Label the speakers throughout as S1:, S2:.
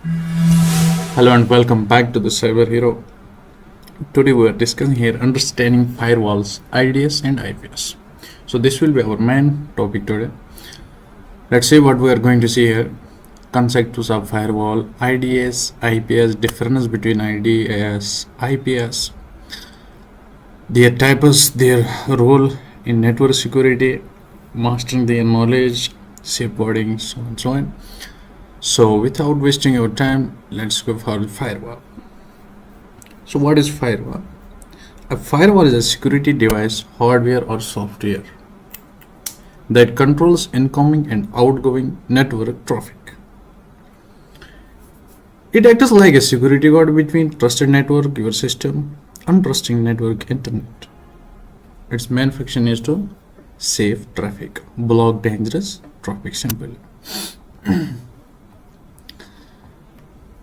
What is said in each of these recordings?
S1: Hello and welcome back to the Cyber Hero. Today we are discussing here understanding firewalls, IDS and IPS. So this will be our main topic today. Let's see what we are going to see here. Concepts of firewall, IDS, IPS, difference between IDS, IPS, their types, their role in network security, mastering their knowledge, safeguarding, so on and so on. So without wasting your time, let's go for the firewall. So what is firewall? A firewall is a security device, hardware or software that controls incoming and outgoing network traffic. It acts like a security guard between trusted network, your system, and trusted network internet. Its main function is to save traffic, block dangerous traffic simply.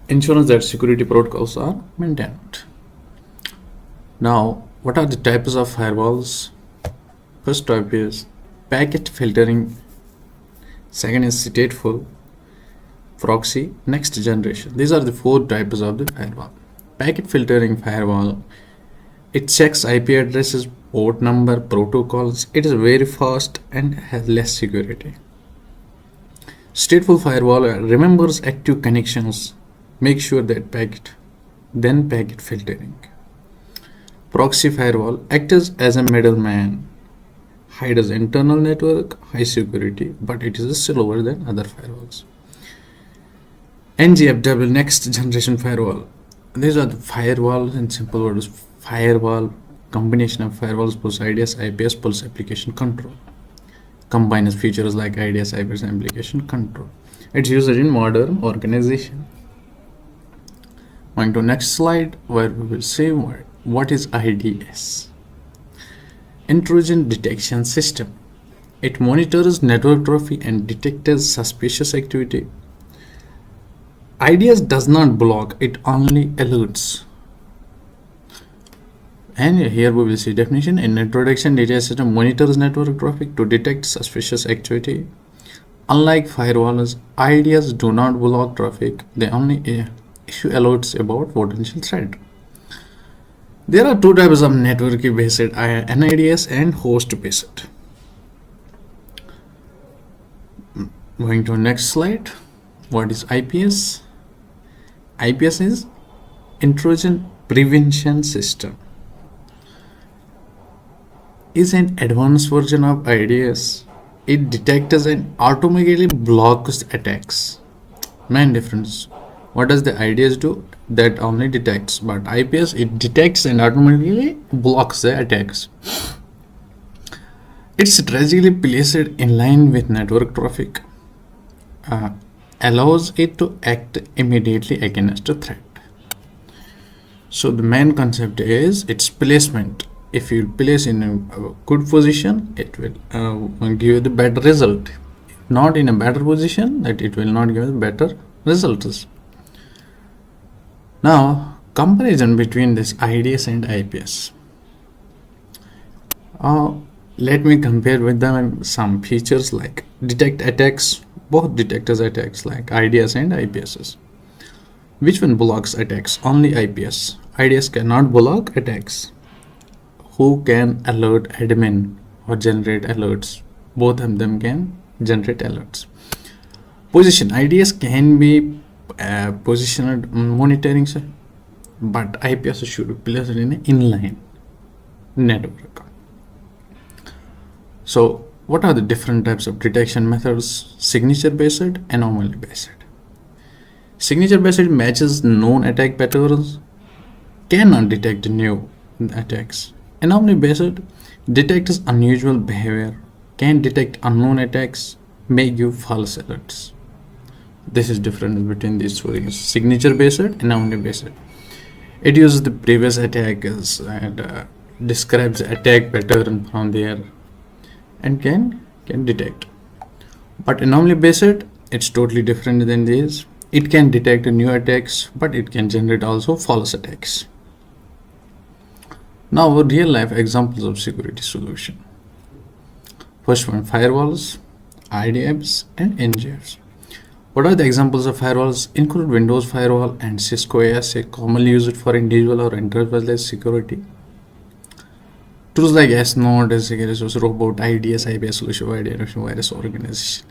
S1: Ensures that security protocols are maintained. Now, what are the types of firewalls? First type is packet filtering. Second is stateful, proxy, next generation. These are the four types of the firewall. Packet filtering firewall. It checks IP addresses, port number, protocols. It is very fast and has less security. Stateful firewall remembers active connections. Make sure that packet filtering. Proxy firewall acts as a middleman, hides internal network, high security, but it is slower than other firewalls. NGFW, next generation firewall. These are the firewalls in simple words. Firewall, combination of firewalls plus IDS, IPS plus application control. Combines features like IDS, IPS and application control. It's used in modern organization. Going to next slide where we will see what is IDS. Intrusion Detection System. It monitors network traffic and detects suspicious activity. IDS does not block, it only alerts. And here we will see definition. In introduction, data system monitors network traffic to detect suspicious activity. Unlike firewalls, IDS do not block traffic, they only issue alerts about potential threat. There are two types of network-based NIDS and host-based. Going to next slide. What is IPS? IPS is Intrusion Prevention System. Is an advanced version of IDS. It detects and automatically blocks attacks. Main difference. What does the IDS do? That only detects, but IPS it detects and automatically blocks the attacks. It's strategically placed in line with network traffic, allows it to act immediately against a threat. So the main concept is its placement. If you place in a good position, it will give you the better result. If not in a better position, that it will not give better results. Now, comparison between this IDS and IPS. Let me compare with them some features like detect attacks. Both detectors attacks like IDS and IPS. Which one blocks attacks? Only IPS. IDS cannot block attacks. Who can alert admin or generate alerts? Both of them can generate alerts. Position. IDS can be positioned monitoring, but IPS should be placed in an inline network. So what are the different types of detection methods? Signature based, anomaly based. Signature based matches known attack patterns, cannot detect new attacks. Anomaly based detects unusual behavior, can detect unknown attacks, may give false alerts. This is difference between these two things. Signature based, anomaly based. It uses the previous attackers and describes attack pattern from there and can detect. But anomaly based, it's totally different than this. It can detect new attacks, but it can generate also false attacks. Now real life examples of security solution. First one, firewalls, IDMs and NGFs. What are the examples of firewalls? Include Windows Firewall and Cisco ASA, commonly used for individual or enterprise security. Tools like S-Node, Robot, IDS IPS solution, virus organization.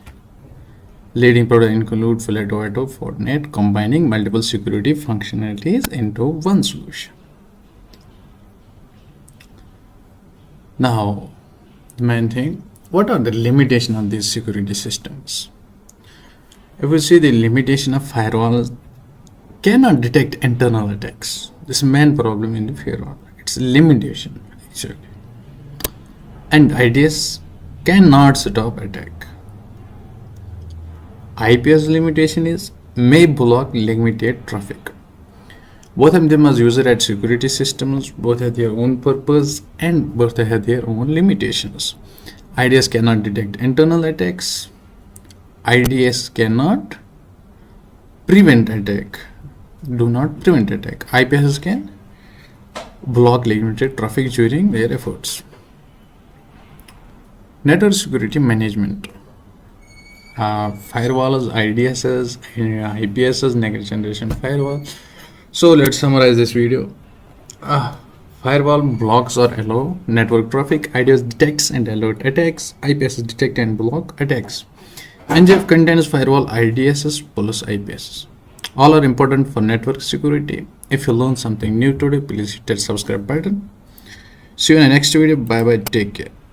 S1: Leading products include Filato, Fortinet, combining multiple security functionalities into one solution. Now, the main thing, what are the limitations of these security systems? If we see the limitation of firewalls, cannot detect internal attacks. This is the main problem in the firewall. It's a limitation actually. And IDS cannot stop attack. IPS limitation is may block limited traffic. Both of them as user at security systems, both have their own purpose and both have their own limitations. IDS cannot detect internal attacks. IDS cannot prevent attack. Do not prevent attack. IPS can block limited traffic during their efforts. Network security management. Firewalls, IDSs, IPSs, next generation firewall. So let's summarize this video. Firewall blocks or allow network traffic. IDS detects and alert attacks. IPS detect and block attacks. NGF contains firewall IDSs plus IPSs. All are important for network security. If you learned something new today, please hit that subscribe button. See you in the next video. Bye bye. Take care.